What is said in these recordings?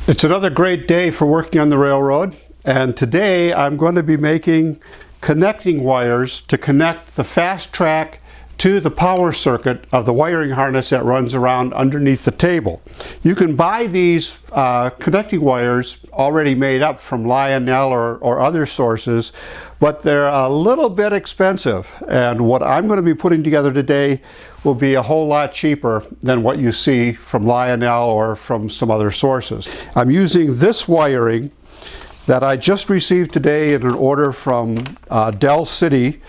It's another great day for working on the railroad, and today I'm going to be making connecting wires to connect the Fastrack to the power circuit of the wiring harness that runs around underneath the table. You can buy these connecting wires already made up from Lionel or other sources, but they're a little bit expensive, and what I'm going to be putting together today will be a whole lot cheaper than what you see from Lionel or from some other sources. I'm using this wiring that I just received today in an order from Del City.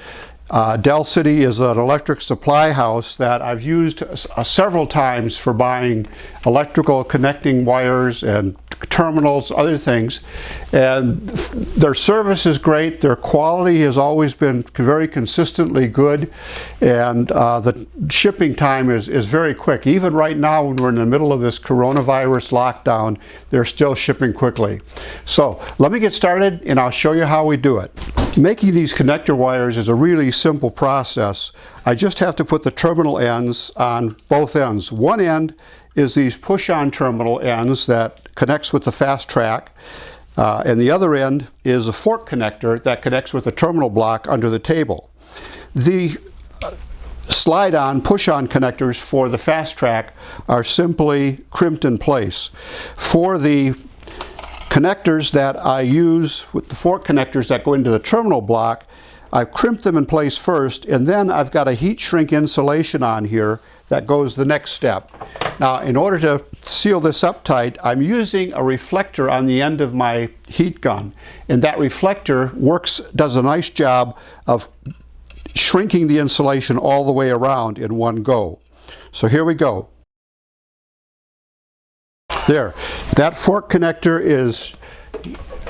Del City is an electric supply house that I've used several times for buying electrical connecting wires and terminals, other things, and their service is great. Their quality has always been very consistently good, and the shipping time is very quick. Even right now, when we're in the middle of this coronavirus lockdown, they're still shipping quickly. So let me get started and I'll show you how we do it. Making these connector wires is a really simple process. I just have to put the terminal ends on both ends. One end is these push-on terminal ends that connects with the Fastrack, and the other end is a fork connector that connects with the terminal block under the table. The slide-on, push-on connectors for the Fastrack are simply crimped in place. For the connectors that I use with the fork connectors that go into the terminal block, I've crimped them in place first, and then I've got a heat shrink insulation on here that goes the next step. Now, in order to seal this up tight, I'm using a reflector on the end of my heat gun, and that reflector does a nice job of shrinking the insulation all the way around in one go. So here we go. There, that fork connector is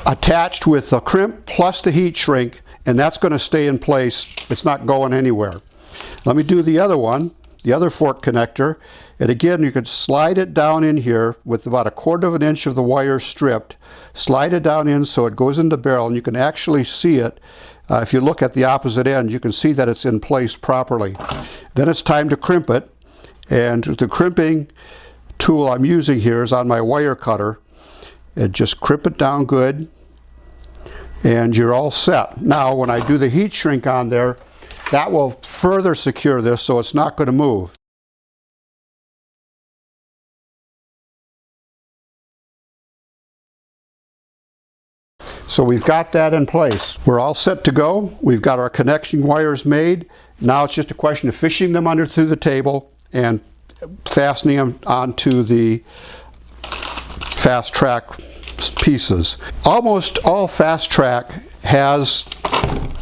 attached with the crimp plus the heat shrink, and that's going to stay in place. It's not going anywhere. Let me do the other one, the other fork connector, and again you could slide it down in here with about 1/4 inch of the wire stripped. Slide it down in so it goes in the barrel, and you can actually see it. If you look at the opposite end, you can see that it's in place properly. Then it's time to crimp it, and the crimping tool I'm using here is on my wire cutter, and just crimp it down good, and you're all set. Now when I do the heat shrink on there, that will further secure this so it's not going to move. So we've got that in place. We're all set to go. We've got our connection wires made. Now it's just a question of fishing them under through the table and fastening them onto the Fastrack pieces. Almost all Fastrack has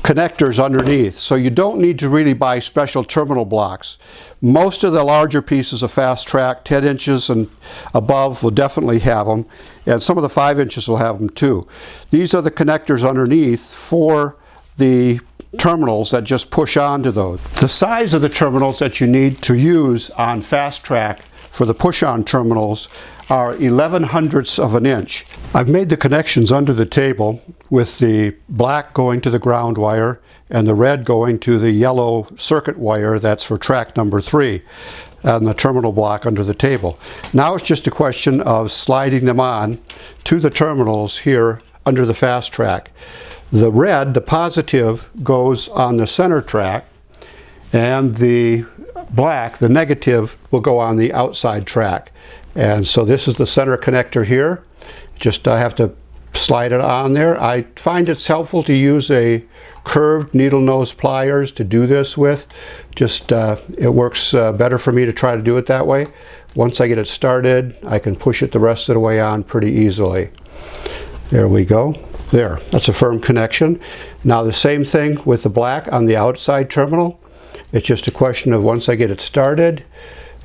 connectors underneath, so you don't need to really buy special terminal blocks. Most of the larger pieces of Fastrack, 10 inches and above, will definitely have them, and some of the 5 inches will have them too. These are the connectors underneath for the terminals that just push onto those. The size of the terminals that you need to use on Fastrack for the push-on terminals are 11/100ths of an inch. I've made the connections under the table with the black going to the ground wire and the red going to the yellow circuit wire that's for track number 3 and the terminal block under the table. Now it's just a question of sliding them on to the terminals here under the Fastrack. The red, the positive, goes on the center track, and the black, the negative, will go on the outside track. And so this is the center connector here. Just I have to slide it on there. I find it's helpful to use a curved needle nose pliers to do this with. Just it works better for me to try to do it that way. Once I get it started, I can push it the rest of the way on pretty easily. There we go. There, that's a firm connection. Now the same thing with the black on the outside terminal. It's just a question of once I get it started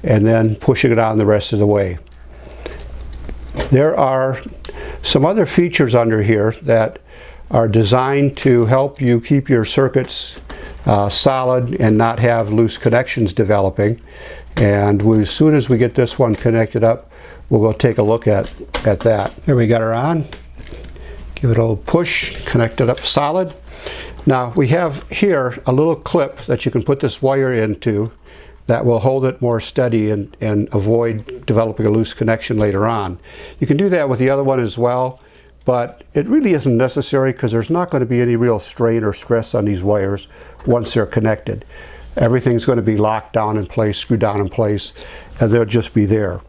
and then pushing it on the rest of the way. There are some other features under here that are designed to help you keep your circuits solid and not have loose connections developing. And as soon as we get this one connected up, we'll go take a look at that. Here we got her on. Give it a little push, connect it up solid. Now we have here a little clip that you can put this wire into that will hold it more steady and avoid developing a loose connection later on. You can do that with the other one as well, but it really isn't necessary because there's not going to be any real strain or stress on these wires once they're connected. Everything's going to be locked down in place, screwed down in place, and they'll just be there.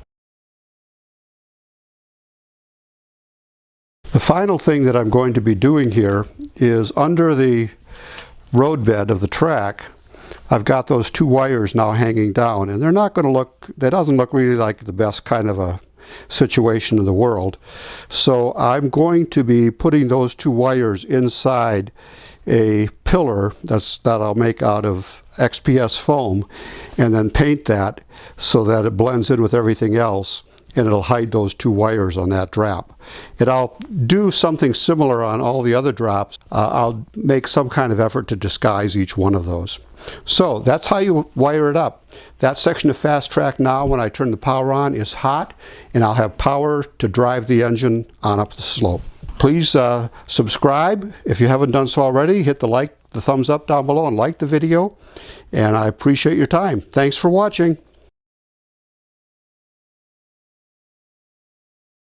The final thing that I'm going to be doing here is under the roadbed of the track, I've got those two wires now hanging down, and they're not going to look, that doesn't look really like the best kind of a situation in the world. So I'm going to be putting those two wires inside a pillar that I'll make out of XPS foam, and then paint that so that it blends in with everything else, and it'll hide those two wires on that drop. And I'll do something similar on all the other drops. I'll make some kind of effort to disguise each one of those. So that's how you wire it up. That section of Fastrack now, when I turn the power on, is hot, and I'll have power to drive the engine on up the slope. Please subscribe if you haven't done so already. Hit the thumbs up down below and like the video, and I appreciate your time. Thanks for watching.